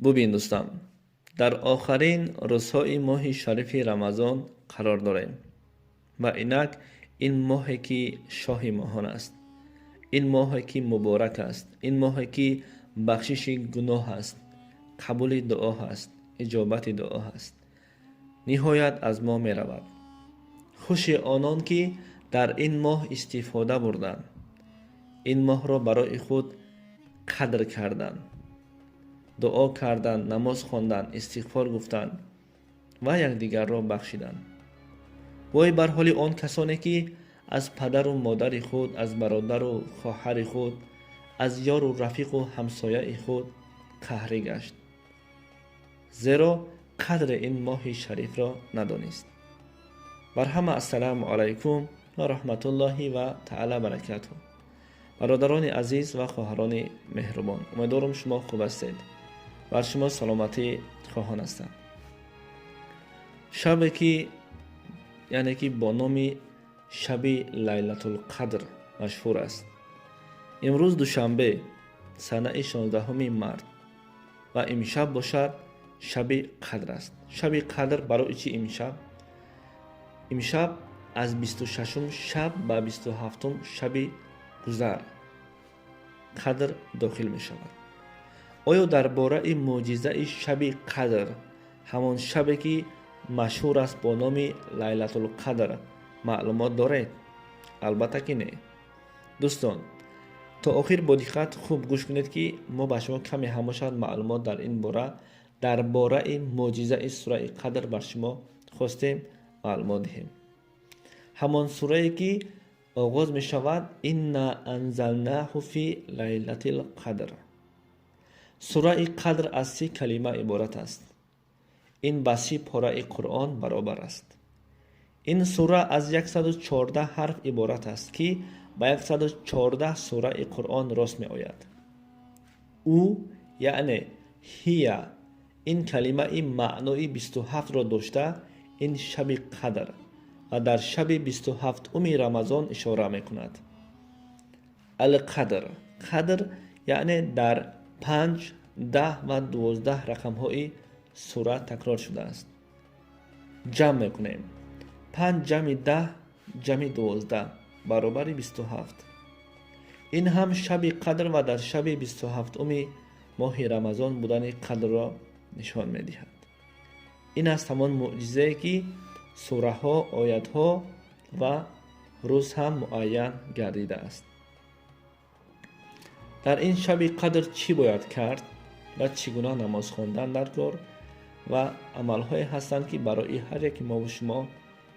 ببین دوستان، در آخرین روزهای ماه شریف رمضان قرار داریم و اینک این ماهی که شاه ماهان است، این ماهی که مبارک است، این ماهی که بخشش گناه است، قبول دعا است، اجابت دعا است. نهایت از ما می رود. خوش آنان که در این ماه استفاده بردند، این ماه را برای خود قدر کردند، دعا کردند، نماز خواندند، استغفار گفتند و یکدیگر را بخشیدند. وای بر حال آن کسانی که از پدر و مادر خود، از برادر و خواهر خود، از یار و رفیق و همسایه خود قهر گشت، زیرا قدر این ماه شریف را ندانست. بر همه السلام علیکم و رحمت الله و تعالی برکاته. برادران عزیز و خواهران مهربان، امیدوارم شما خوب هستید. بر شما سلامتی خواهان هستم. شبی که یعنی که با نام شب لیلة القدر مشهور است. امروز دوشنبه سنه 16 مارس و امشب باشد شب قدر است. شب قدر برای چی امشب؟ امشب از 26 شب به 27 شب گذر قدر داخل می شود. آیا درباره معجزه شب قدر، همان شبی که مشهور است با نام لیلة القدر، معلومات دارید؟ البته که نه. دوستان، تا آخر با دقت خوب گوش کنید که ما به شما کمی هم شاید معلومات در این باره درباره معجزه سوره قدر بر شما خواستیم معلومات دهیم. همان سوره که آغاز می شود انا انزلناه فی لیلة القدر. سوره قدر از 3 کلمه عبارت است. این به 30 پاره قرآن برابر است. این سوره از 114 حرف عبارت است که به 114 سوره قرآن راست می آید. او یعنی هی، این کلمه این معنای 27 را داشته، این شب قدر و در شب 27 رمضان اشاره می کند. القدر، قدر یعنی در 5 10 و 12 رقم های سوره تکرار شده است. جمع میکنیم. 5 جمع 10 جمع 12 برابر 27. این هم شب قدر و در شب 27 ماه رمضان بودن قدر را نشان میدهد. این است همان معجزه که سوره ها، آیت ها و روز هم معین گردیده است. در این شب قدر چی باید کرد و چگونه نماز خواندن در کار و عمل‌های هستند که برای هر یک ما و شما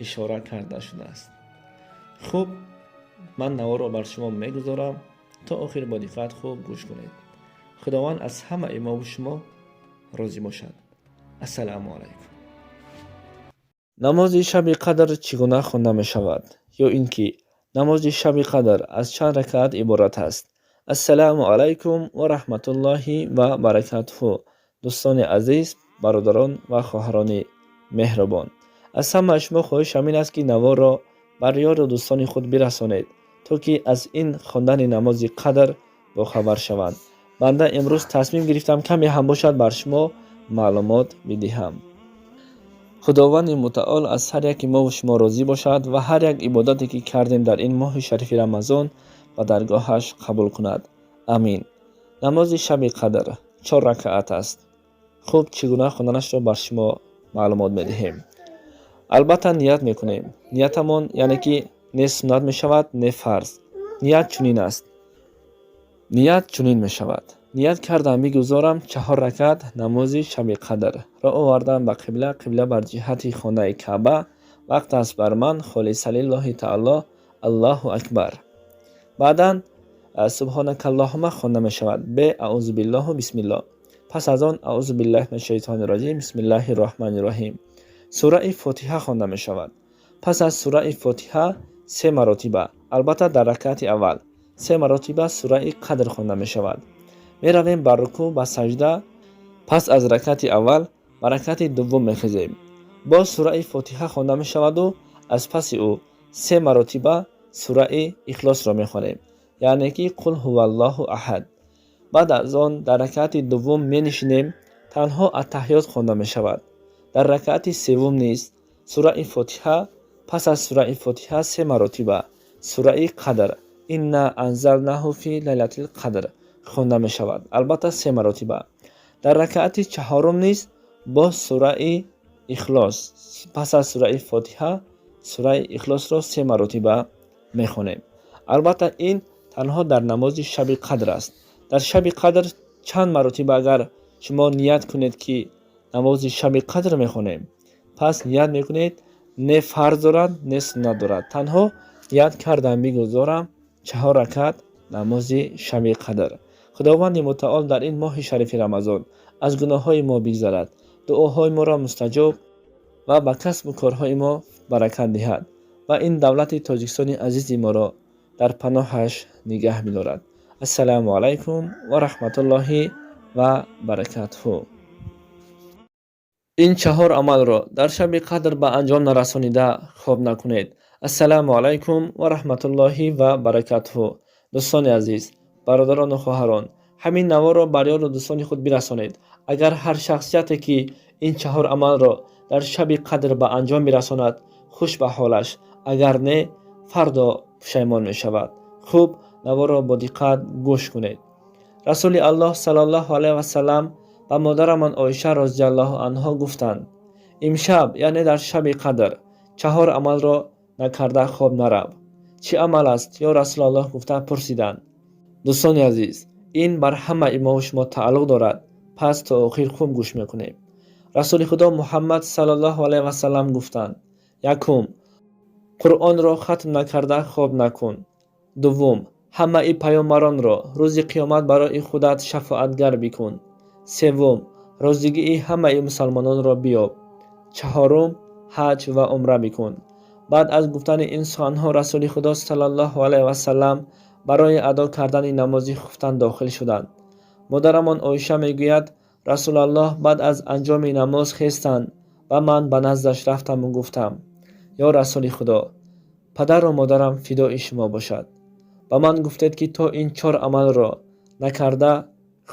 اشاره کرده شده است. خوب، من نوا را بر شما میگذارم تا آخر با دقت خوب گوش کنید. خداوند از همه ما و شما راضی باشد. السلام علیکم. نماز شب قدر چگونه خوانده می شود؟ یا اینکه نماز شب قدر از چند رکعت عبارت است؟ السلام علیکم و رحمت الله و برکاته. دوستان عزیز، برادران و خواهران مهربان، از همه شما خواهش همین است که نوا را بر یار و دوستان خود برسانید تا که از این خواندن نماز قدر با خبر شوند. بنده امروز تصمیم گرفتم کمی هم باشد بر شما معلومات بدهم. خداوند متعال از هر یک ما و شما راضی باشد و هر یک عبادتی که کردیم در این ماه شریف رمضان و درگاهش قبول کند. امین. نماز شب قدر 4 رکعت است. خوب، چگونه خواندنش را بر شما معلومات میدهیم. البته نیت میکنیم. نیتمان یعنی که نه سنت می شود نه فرض. نیت چنین است. نیت چنین می شود: نیت کردم میگذارم 4 رکعت نماز شب قدر را آوردم به قبله، قبله بر جهت خانه کعبه، وقت است بر من خالص لله تعالی، الله اکبر. بعدا سبحانک اللهم خوانده می شود به اعوذ بالله و بسم الله. پس از آن اعوذ بالله من الشیطان الرجیم بسم الله الرحمن الرحیم. سوره فاتحه خوانده می شود. پس از سوره فاتحه 3 مراتب، البته در رکعت اول 3 مراتب سوره قدر خوانده می شود. می رویم بر رکوع و سجده. پس از رکعت اول به رکعت دوم می خیزیم. با سوره فاتحه خوانده می شود و از پس او 3 مراتب سوره اخلاص را می خوانیم، یعنی که قل هو الله احد. بعد از آن در رکعت دوم می نشینیم، танҳо аттаҳиёт хонда мешавад. дар ракъати севум низ сураи фотиҳа пас аз сураи фотиҳа 3 маротиба сураи қадр инна анзалнаҳу фи лайлатил қадр хонда мешавад, албатта 3 маротиба. дар ракъати чаҳорум низ бо сураи ихлос пас аз сураи фотиҳа сураи ихлосро 3 маротиба мехонем. албатта ин танҳо дар намози шаби қадр аст. дар шаби қадр чанд маротиба агар шумо ният кунед ки намози шаби қадр мехонем, пас ният мекунед, не фарз дорад, не суннат дорад, танҳо ният кардам бигузорам 4 ракат намози шаби қадр. худованди мутаол дар ин моҳи шарифи рамазон аз гуноҳҳои мо бигзарад, дуоҳои моро мустаҷоб ва ба касбу корҳои мо баракат диҳад ва ин давлати тоҷикистони азизи моро дар паноҳаш нигаҳ бидорад. ассалому алайкум ва раҳматуллоҳи ва баракатуҳу. ин 4 амалро дар шаби қадр ба анҷом нарасонида хоб накунед. ассалому алайкум ва раҳматуллоҳи ва баракатуҳу. дӯстони азиз, бародарону хоҳарон, ҳамин наворо бар ёду дӯстони худ бирасонед. агар ҳар шахсияте ки ин 4 амалро дар шаби қадр ба анҷом бирасонад, хуш ба ҳолаш, агар не, фардо пушаймон мешавад. хуб, наворо бо диққат гӯш кунед. расули аллоҳ саллаллоҳу алайҳи васалам ба модарамон оиша розиаллоҳу анҳо гуфтанд: имшаб, яъне дар шаби қадр 4 амалро накарда хоб нарав. чӣ амал аст, ё расулаллоҳ? гуфта пурсиданд. дӯстони азиз, ин бар ҳамаи мо шумо тааллуқ дорад, пас то охир хуб гӯш мекунем. расули худо муҳаммад саллаллоҳу алайҳи васалам гуфтанд: якум, қуръонро хатм накарда хоб накун. дуввум, ҳамаи паёмбаронро рӯзи қиёмат барои худат шафоатгар бикун. севум, розигии ҳамаи мусалмононро биёб. чаҳорум, ҳаҷ ва умра бикун. баъд аз гуфтани ин суханҳо расули худо саллаллоҳу алайҳи васалам барои адо кардани намози хуфтан дохил шуданд. модарамон оиша мегӯяд, расулаллоҳ баъд аз анҷоми намоз хестанд ва ман ба наздаш рафтаму гуфтам: ё расули худо, падару модарам фидои шумо бошад. ба ман гуфтед ки то ин 4 амалро накарда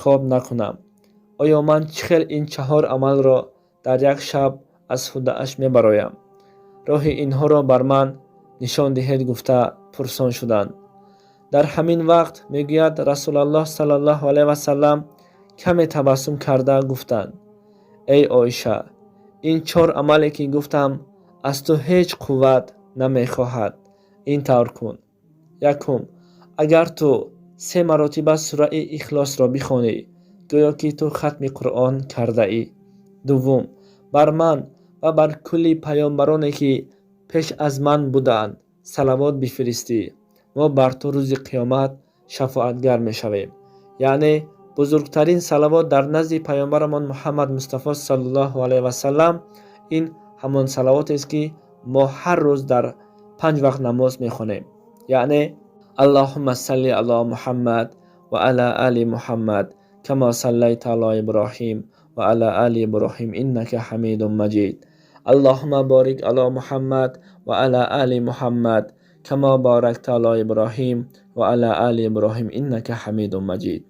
хоб накунам. оё ман чӣ хел ин 4 амалро дар як шаб аз худааш мебароям? роҳи инҳоро бар ман нишон диҳед, гуфта пурсон шуданд. дар ҳамин вақт мегӯяд расулаллоҳ саллаллоҳу алайҳи васалам каме табассум карда гуфтанд: эй оиша, ин 4 амале ки гуфтам аз ту ҳеҷ қувват намехоҳад. ин тавр кун. якум, агар ту 3 маротиба сураи ихлосро бихонӣ, гӯё ки ту хатми қуръон кардаӣ. дуввум, бар ман ва бар кулли паёмбароне ки пеш аз ман будаанд салавот бифиристӣ, мо бар ту рӯзи қиёмат шафоатгар мешавем. яъне бузургтарин салавот дар назди паёмбарамон муҳаммад мустафо саллаллоҳу алайҳи васалам ин ҳамон салавотест ки мо ҳар рӯз дар 5 вақт намоз мехонем. яъне аллоҳумма салли ала муҳаммад ва ала али муҳаммад кама саллайта ала иброҳим ва ала али иброҳим иннака ҳамидун маҷид. аллоҳумма борик ала муҳаммад ва ала али муҳаммад кама баракта ала иброҳим ва ала али иброҳим иннака ҳамидун маҷид.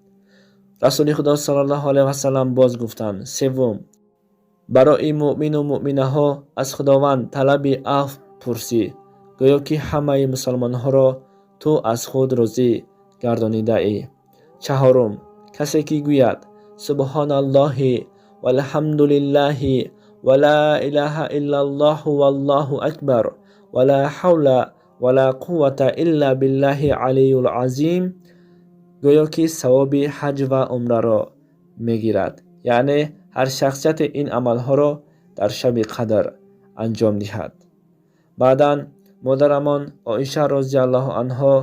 расули худо саллаллоҳу алайҳи васалам боз гуфтанд: севум, барои муъмину муъминаҳо аз худованд талаби афв пурсӣ, гӯё ки ҳамаи мусалмонҳоро ту аз худ розӣ гардонидаӣ. чаҳорум, касе ки гӯяд субҳаналлоҳи валҳамдулиллаҳи ва ла илаҳаиллаллоҳу валлоҳу акбар ва ла ҳавла ва ла қуввата илла биллаҳи алиюл азим, гӯё ки савоби ҳаҷ ва умраро мегирад. яъне ҳар шахсияте ин амалҳоро дар шаби қадр анҷом диҳад. баъдан модарамон оиша розиаллоҳу анҳо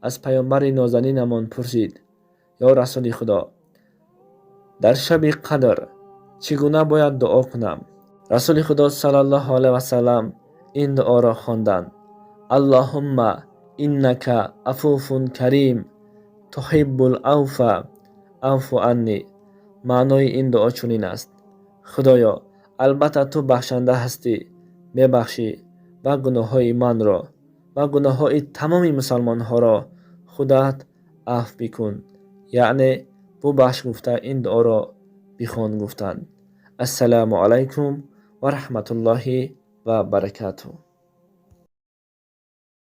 аз паёмбари нозанинамон пурсид: ё расули худо, дар шаби қадр чӣ гуна бояд дуо кунам? расули худо саллаллоҳу алайҳи васалам ин дуоро хонданд: аллоҳумма иннака афуфун карим тухиббул авфа авфу анни. маънои ин дуо чунин аст: худоё, албатта ту бахшанда ҳастӣ, мебахшӣ ва гуноҳҳои манро ва гуноҳҳои тамоми мусалмонҳоро худат афв бикун. яъне бубахш гуфта ин дуоро бихон гуфтанд. السلام علیکم و رحمت الله و برکاته.